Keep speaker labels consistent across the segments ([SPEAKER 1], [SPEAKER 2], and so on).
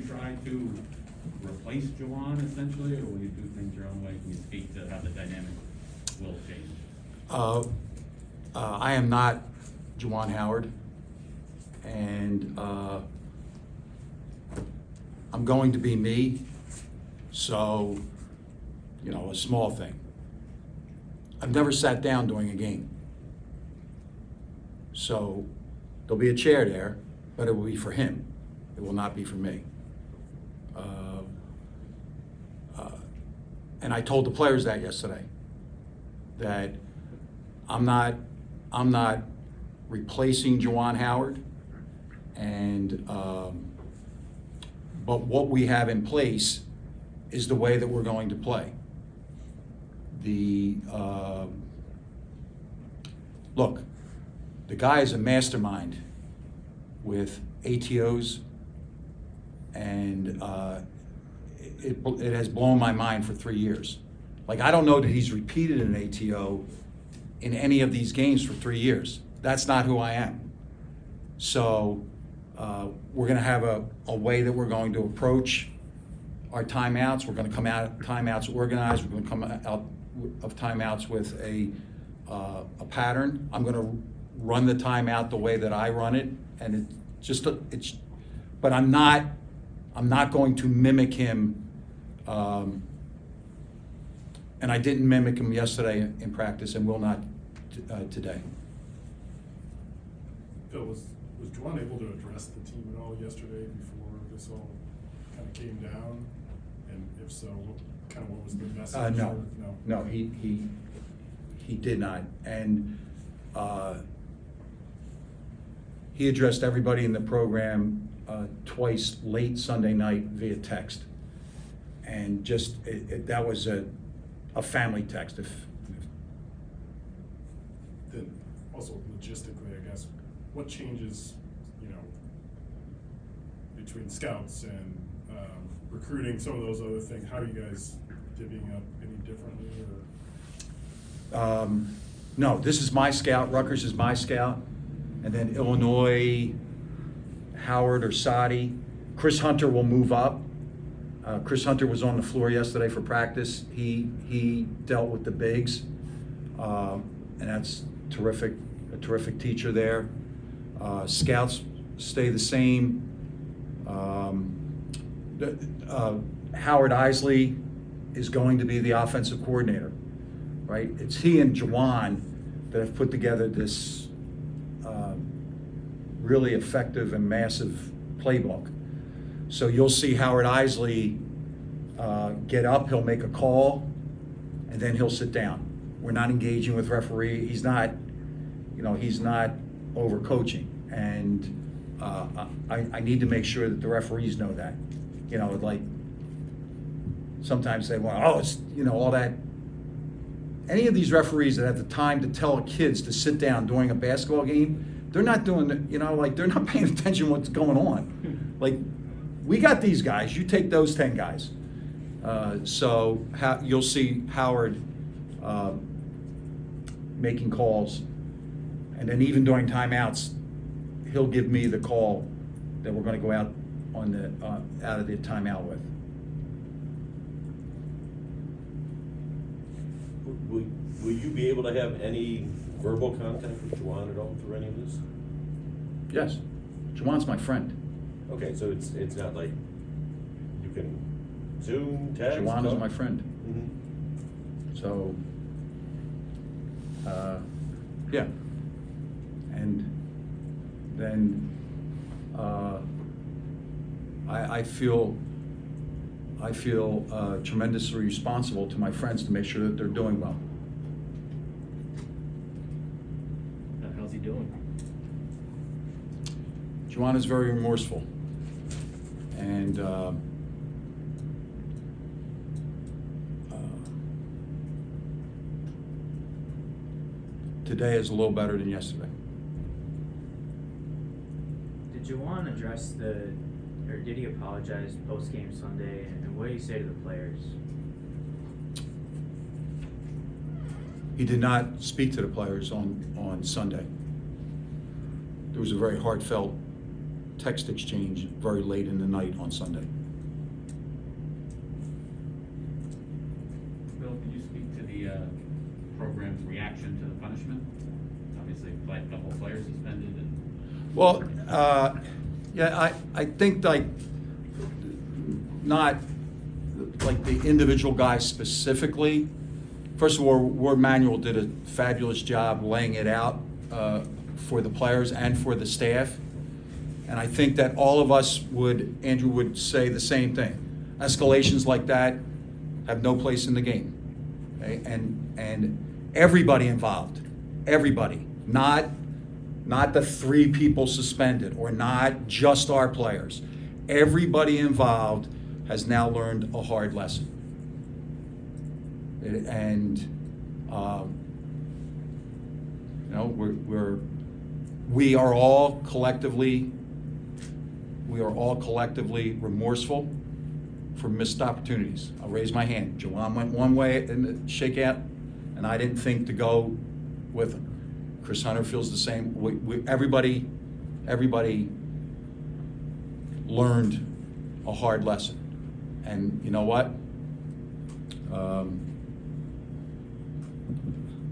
[SPEAKER 1] try to replace Juwan essentially, or will you do things your own way? Can you speak to how the dynamic will change?
[SPEAKER 2] I am not Juwan Howard, and I'm going to be me. So, you know, a small thing. I've never sat down during a game. So there'll be a chair there, but it will be for him. It will not be for me. And I told the players that yesterday, that I'm not replacing Juwan Howard, and but what we have in place is the way that we're going to play. Look, the guy is a mastermind with ATOs, and it has blown my mind for 3 years. Like, I don't know that he's repeated an ATO in any of these games for 3 years. That's not who I am. So we're going to have a way that we're going to approach our timeouts. We're going to come out of timeouts organized. We're going to come out of timeouts with a pattern. I'm going to run the timeout the way that I run it, and but I'm not going to mimic him. And I didn't mimic him yesterday in practice, and will not today.
[SPEAKER 3] Phil, was Juwan able to address the team at all yesterday before this all kind of came down? And if so, what was the message?
[SPEAKER 2] No, he did not, and he addressed everybody in the program twice late Sunday night via text, and just that was a family text.
[SPEAKER 3] Then also logistically, I guess, what changes, between scouts and recruiting, some of those other things? How are you guys divvying up any differently? Or?
[SPEAKER 2] No, this is my scout. Rutgers is my scout, and then Illinois, Howard or Sadi. Chris Hunter will move up. Chris Hunter was on the floor yesterday for practice. He dealt with the bigs, and that's terrific. A terrific teacher there. Scouts stay the same. Howard Isley is going to be the offensive coordinator, right? It's he and Juwan that have put together this really effective and massive playbook. So you'll see Howard Isley get up, he'll make a call, and then he'll sit down. We're not engaging with referee. He's not overcoaching. And I need to make sure that the referees know that. Like sometimes they want, it's, all that. Any of these referees that have the time to tell kids to sit down during a basketball game, they're not doing, they're not paying attention to what's going on. Like, we got these guys, you take those 10 guys. So you'll see Howard making calls, and then even during timeouts, he'll give me the call that we're going to go out on the out of the timeout with.
[SPEAKER 4] Will you be able to have any verbal contact with Juwan at all through any of this?
[SPEAKER 2] Yes, Juwan's my friend.
[SPEAKER 4] Okay, so it's not like you can Zoom, text.
[SPEAKER 2] Juwan is my friend.
[SPEAKER 4] Mm-hmm.
[SPEAKER 2] So, yeah, and then I feel tremendously responsible to my friends to make sure that they're doing well.
[SPEAKER 1] How's he doing?
[SPEAKER 2] Juwan is very remorseful, and today is a little better than yesterday.
[SPEAKER 5] Did Juwan address or did he apologize post-game Sunday, and what did he say to the players?
[SPEAKER 2] He did not speak to the players on Sunday. There was a very heartfelt text exchange very late in the night on Sunday.
[SPEAKER 1] program's reaction to the punishment? Obviously, like the whole player suspended and.
[SPEAKER 2] Well, yeah, I think like, not like the individual guys specifically. First of all, Ward Manuel did a fabulous job laying it out for the players and for the staff. And I think that all of us Andrew would say the same thing. Escalations like that have no place in the game. Okay? And everybody involved, everybody, not the 3 people suspended or not just our players. Everybody involved has now learned a hard lesson. And you know, we are all collectively remorseful for missed opportunities. I'll raise my hand. Juwan went one way in the shakeout, and I didn't think to go with him. Chris Hunter feels the same. Everybody learned a hard lesson. And you know what?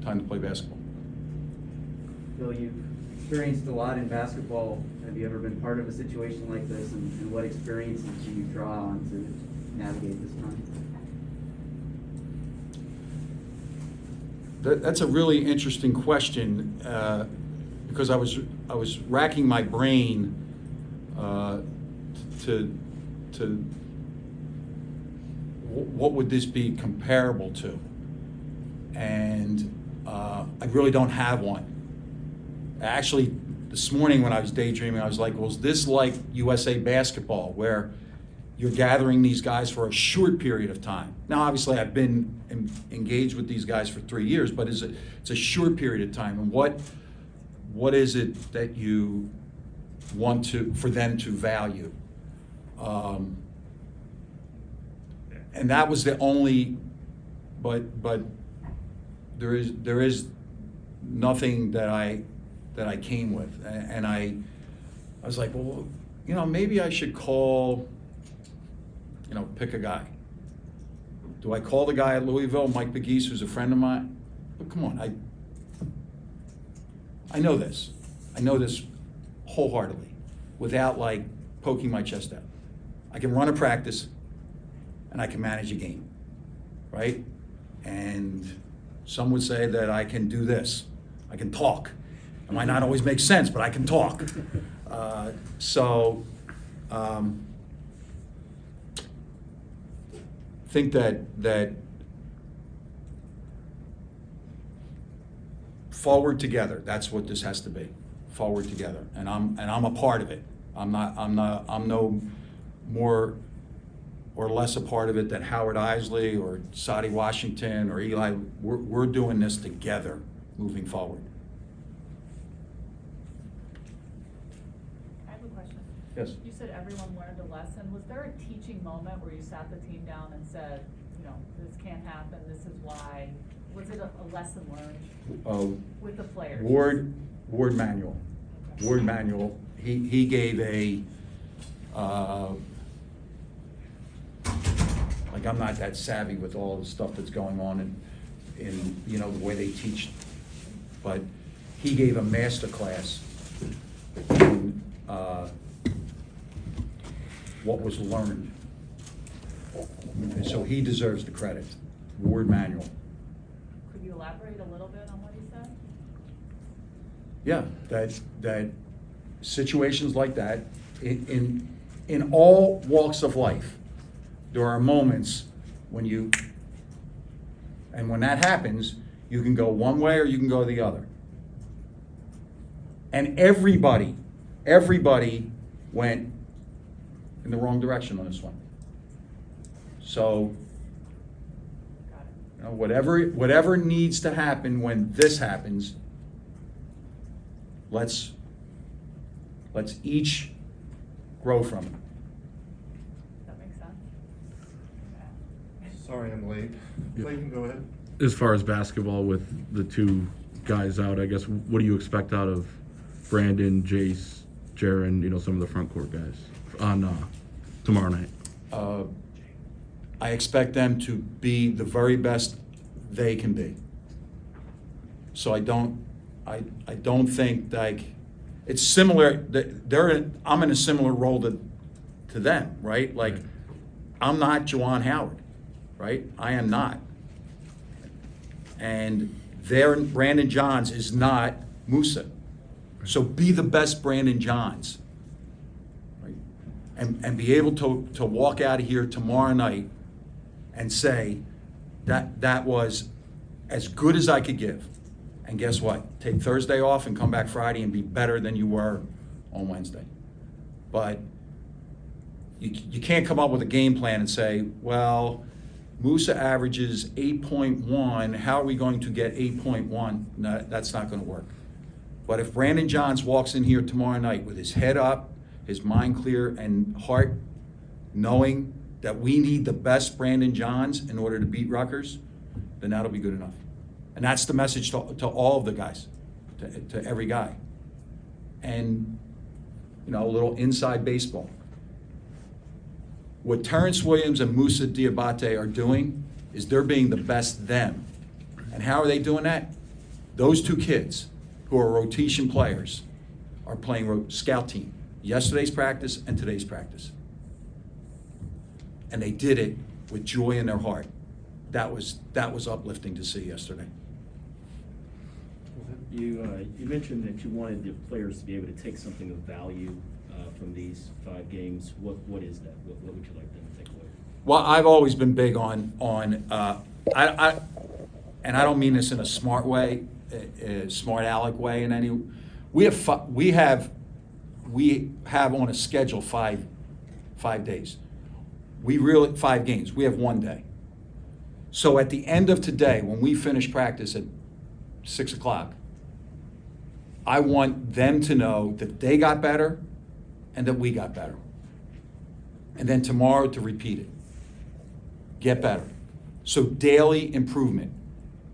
[SPEAKER 2] Time to play basketball.
[SPEAKER 6] Phil, you've experienced a lot in basketball. Have you ever been part of a situation like this, and what experiences do you draw on to navigate this time?
[SPEAKER 2] That's a really interesting question, because I was racking my brain to what would this be comparable to, and I really don't have one. Actually, this morning when I was daydreaming, I was like, well, is this like USA basketball, where you're gathering these guys for a short period of time? Now, obviously, I've been engaged with these guys for 3 years, but it's a short period of time. And what is it that you want for them to value? And that was the only, but there is nothing that I came with, and I was like, well, you know, maybe I should call, you know, pick a guy. Do I call the guy at Louisville, Mike Pegues, who's a friend of mine? But come on, I know this. I know this wholeheartedly, without like poking my chest out. I can run a practice, and I can manage a game, right? And some would say that I can do this. I can talk. It might not always make sense, but I can talk. Think that forward together. That's what this has to be. Forward together, and I'm a part of it. I'm no more or less a part of it than Howard Isley or Sadi Washington or Eli. We're doing this together, moving forward.
[SPEAKER 7] I have a question.
[SPEAKER 2] Yes.
[SPEAKER 7] You said everyone learned a lesson. Was there a teaching moment where you sat the team down and said, you know, this can't happen, this is why? Was it a lesson learned with the players? Ward
[SPEAKER 2] Manuel.
[SPEAKER 7] Okay.
[SPEAKER 2] Ward Manuel. He gave a like, I'm not that savvy with all the stuff that's going on in you know, the way they teach, but he gave a master class in what was learned. And so he deserves the credit. Ward Manuel.
[SPEAKER 7] Could you elaborate a little bit on what he said?
[SPEAKER 2] Yeah, that situations like that, in all walks of life, there are moments when when that happens, you can go one way or you can go the other. And everybody went in the wrong direction on this one. So,
[SPEAKER 7] Got it.
[SPEAKER 2] you know, whatever needs to happen when this happens, let's each grow from it.
[SPEAKER 7] Does that make sense? Okay.
[SPEAKER 8] Sorry I'm late. Clayton, go ahead.
[SPEAKER 9] As far as basketball with the 2 guys out, I guess, what do you expect out of Brandon, Jace, Jaron, you know, some of the front court guys on tomorrow night?
[SPEAKER 2] I expect them to be the very best they can be. So I don't think, like, it's similar, I'm in a similar role to them, right? Like,
[SPEAKER 9] Right.
[SPEAKER 2] I'm not Juwan Howard, right? I am not. And Brandon Johns is not Musa. So be the best Brandon Johns. Right? And be able to walk out of here tomorrow night and say that was as good as I could give. And guess what? Take Thursday off and come back Friday and be better than you were on Wednesday. But you can't come up with a game plan and say, well, Musa averages 8.1, how are we going to get 8.1? No, that's not going to work. But if Brandon Johns walks in here tomorrow night with his head up, his mind clear, and heart knowing that we need the best Brandon Johns in order to beat Rutgers, then that'll be good enough. And that's the message to all of the guys, to every guy. And, you know, a little inside baseball. What Terrence Williams and Musa Diabate are doing is they're being the best them. And how are they doing that? Those two kids who are rotation players are playing scout team. Yesterday's practice and today's practice. And they did it with joy in their heart. That was uplifting to see yesterday.
[SPEAKER 10] You mentioned that you wanted the players to be able to take something of value from these 5 games. What is that? What would you like them to take away?
[SPEAKER 2] Well, I've always been big on and I don't mean this in a smart way, a smart aleck way in any. We have on a schedule 5 days. 5 games. We have 1 day. So at the end of today, when we finish practice at 6 o'clock, I want them to know that they got better and that we got better. And then tomorrow to repeat it. Get better. So daily improvement.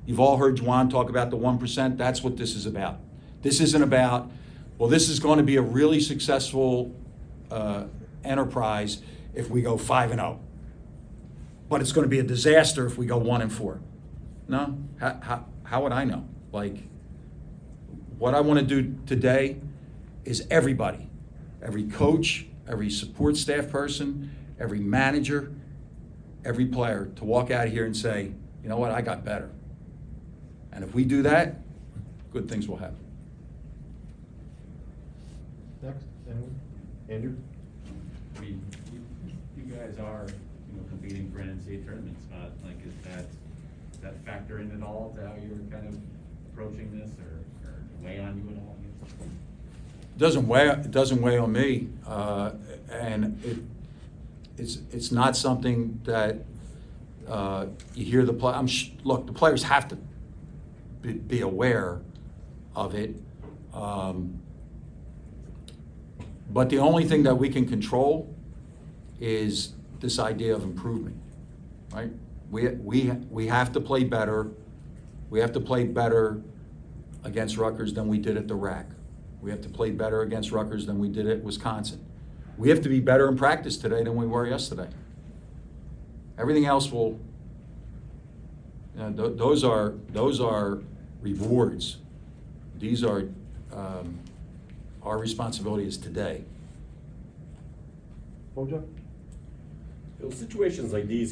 [SPEAKER 2] You've all heard Juwan talk about the 1%. That's what this is about. This isn't about, well, this is going to be a really successful enterprise if we go 5-0. But it's going to be a disaster if we go 1-4. No? How would I know? Like, what I want to do today is everybody, every coach, every support staff person, every manager, every player to walk out of here and say, you know what, I got better. And if we do that, good things will happen.
[SPEAKER 8] Next, Andrew?
[SPEAKER 1] I mean, you guys are, competing for an NCAA tournament spot. Like, does that factor in at all to how you're kind of approaching this, or weigh on you at all?
[SPEAKER 2] It doesn't weigh on me, and it's not something that you hear the play. Look, the players have to be aware of it, but the only thing that we can control is this idea of improvement, right? We have to play better. We have to play better against Rutgers than we did at the RAC. We have to play better against Rutgers than we did at Wisconsin. We have to be better in practice today than we were yesterday. Everything else will, those are rewards. These are, our responsibility is today.
[SPEAKER 8] Bojo?
[SPEAKER 4] Situations like these